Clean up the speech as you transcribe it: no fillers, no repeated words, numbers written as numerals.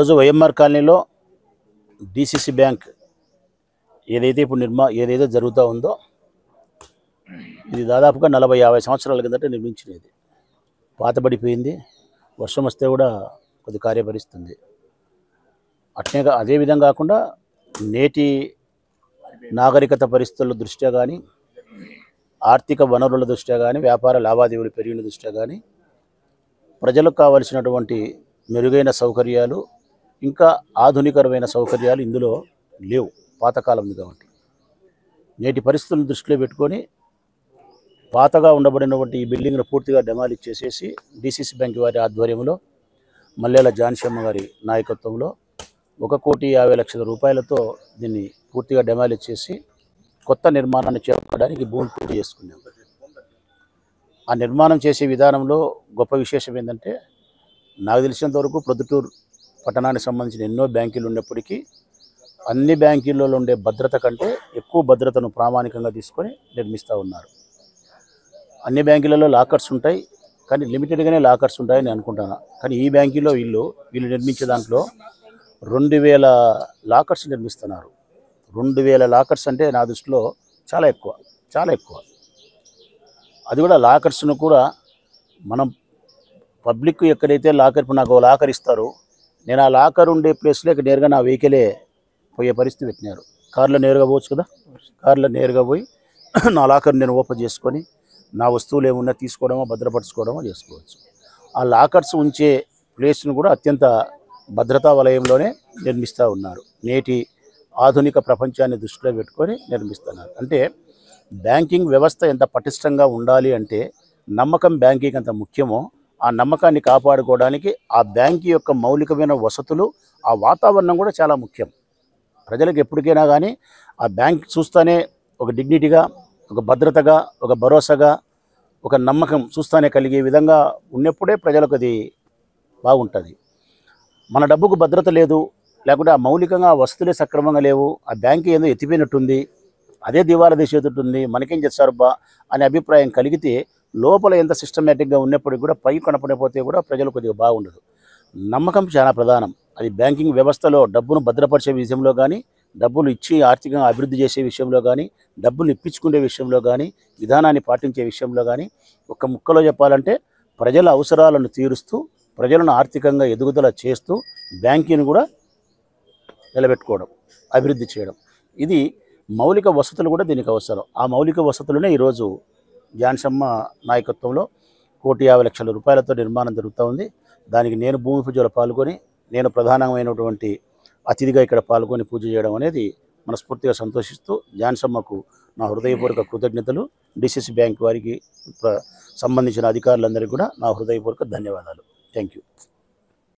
ఈరోజు వైఎంఆర్ కాలనీలో DCC bank ఏదైతే ఇప్పుడు ఏదైతే జరుగుతూ ఉందో ఇది దాదాపుగా 40-50 సంవత్సరాల కిందట నిర్మించినది. పాతబడిపోయింది. వర్షం వస్తే కూడా కొద్ది కార్యపరిస్తుంది. అదే విధంగా కాకుండా నేటి నాగరికత పరిస్థితుల దృష్ట్యా కానీ, ఆర్థిక వనరుల దృష్ట్యా కానీ, వ్యాపార లావాదేవీలు పెరిగిన దృష్ట్యా కానీ ప్రజలకు కావలసినటువంటి మెరుగైన సౌకర్యాలు, ఇంకా ఆధునికరమైన సౌకర్యాలు ఇందులో లేవు. పాతకాలంది కాబట్టి నేటి పరిస్థితులను దృష్టిలో పెట్టుకొని పాతగా ఉండబడినటువంటి ఈ బిల్డింగ్ను పూర్తిగా డెమాలిష్ చేసేసి డిసిసి బ్యాంక్ వారి ఆధ్వర్యంలో మల్లెల జాన్షమ్మ గారి నాయకత్వంలో 1,50,00,000 రూపాయలతో దీన్ని పూర్తిగా డెమాలిష్ చేసి కొత్త నిర్మాణాన్ని చేపట్టడానికి భూమి పూజ చేసుకున్నాం. ఆ నిర్మాణం చేసే విధానంలో గొప్ప విశేషం ఏంటంటే, నాకు తెలిసినంత వరకు ప్రొద్దుటూరు పట్టణానికి సంబంధించిన ఎన్నో బ్యాంకులు ఉన్నప్పటికీ అన్ని బ్యాంకుల్లో ఉండే భద్రత కంటే ఎక్కువ భద్రతను ప్రామాణికంగా తీసుకొని నిర్మిస్తూ ఉన్నారు. అన్ని బ్యాంకులలో లాకర్స్ ఉంటాయి, కానీ లిమిటెడ్గానే లాకర్స్ ఉంటాయని అనుకుంటున్నాను. కానీ ఈ బ్యాంకులో వీళ్ళు నిర్మించే దాంట్లో 2,000 లాకర్స్ నిర్మిస్తున్నారు. 2,000 లాకర్స్ అంటే నా దృష్టిలో చాలా ఎక్కువ. అది కూడా లాకర్స్ను కూడా మనం పబ్లిక్ ఎక్కడైతే లాకర్, ఇప్పుడు నాకు లాకర్ ఇస్తారు, నేను ఆ లాకర్ ఉండే ప్లేస్లో నేరుగా నా వెహికలే పోయే పరిస్థితి పెట్టినారు. కార్లో నేరుగా పోవచ్చు కదా, కార్లో నేరుగా పోయి నా లాకర్ నేను ఓపెన్ చేసుకొని నా వస్తువులు ఏమున్నా తీసుకోవడమో భద్రపరచుకోవడమో చేసుకోవచ్చు. ఆ లాకర్స్ ఉంచే ప్లేస్ను కూడా అత్యంత భద్రతా వలయంలోనే నిర్మిస్తూ ఉన్నారు. నేటి ఆధునిక ప్రపంచాన్ని దృష్టిలో పెట్టుకొని నిర్మిస్తున్నారు. అంటే బ్యాంకింగ్ వ్యవస్థ ఎంత పటిష్టంగా ఉండాలి అంటే, నమ్మకం బ్యాంకింగ్ అంత ముఖ్యమో ఆ నమ్మకాన్ని కాపాడుకోవడానికి ఆ బ్యాంకు యొక్క మౌలికమైన వసతులు, ఆ వాతావరణం కూడా చాలా ముఖ్యం. ప్రజలకు ఎప్పటికైనా కానీ ఆ బ్యాంక్ చూస్తూనే ఒక డిగ్నిటీగా, ఒక భద్రతగా, ఒక భరోసాగా, ఒక నమ్మకం చూస్తూనే కలిగే విధంగా ఉన్నప్పుడే ప్రజలకు అది బాగుంటుంది. మన డబ్బుకు భద్రత లేదు, లేకుంటే ఆ మౌలికంగా ఆ వసతులే సక్రమంగా లేవు, ఆ బ్యాంకు ఏదో ఎత్తిపోయినట్టుంది, అదే దివాలా తీసేటట్టుంది, మనకేం చేస్తారుబ్బా అనే అభిప్రాయం కలిగితే లోపల ఎంత సిస్టమేటిక్గా ఉన్నప్పటికీ కూడా పై కనపడిపోతే కూడా ప్రజలు కొద్దిగా బాగుండదు. నమ్మకం చాలా ప్రధానం. అది బ్యాంకింగ్ వ్యవస్థలో డబ్బును భద్రపరిచే విషయంలో కానీ, డబ్బులు ఇచ్చి ఆర్థికంగా అభివృద్ధి చేసే విషయంలో కానీ, డబ్బులు ఇప్పించుకునే విషయంలో కానీ, విధానాన్ని పాటించే విషయంలో కానీ, ఒక ముక్కలో చెప్పాలంటే ప్రజల అవసరాలను తీరుస్తూ, ప్రజలను ఆర్థికంగా ఎదుగుదల చేస్తూ బ్యాంకింగ్ను కూడా నిలబెట్టుకోవడం, అభివృద్ధి చేయడం, ఇది మౌలిక వసతులు కూడా దీనికి అవసరం. ఆ మౌలిక వసతులనే ఈరోజు జాన్షమ్మ నాయకత్వంలో 1,50,00,000 రూపాయలతో నిర్మాణం జరుగుతూ ఉంది. దానికి నేను భూమి పూజలో పాల్గొని, నేను ప్రధానమైనటువంటి అతిథిగా ఇక్కడ పాల్గొని పూజ చేయడం అనేది మనస్ఫూర్తిగా సంతోషిస్తూ, జాన్షమ్మకు నా హృదయపూర్వక కృతజ్ఞతలు. డిసిసి బ్యాంక్ వారికి సంబంధించిన అధికారులందరికీ కూడా నా హృదయపూర్వక ధన్యవాదాలు. Thank you.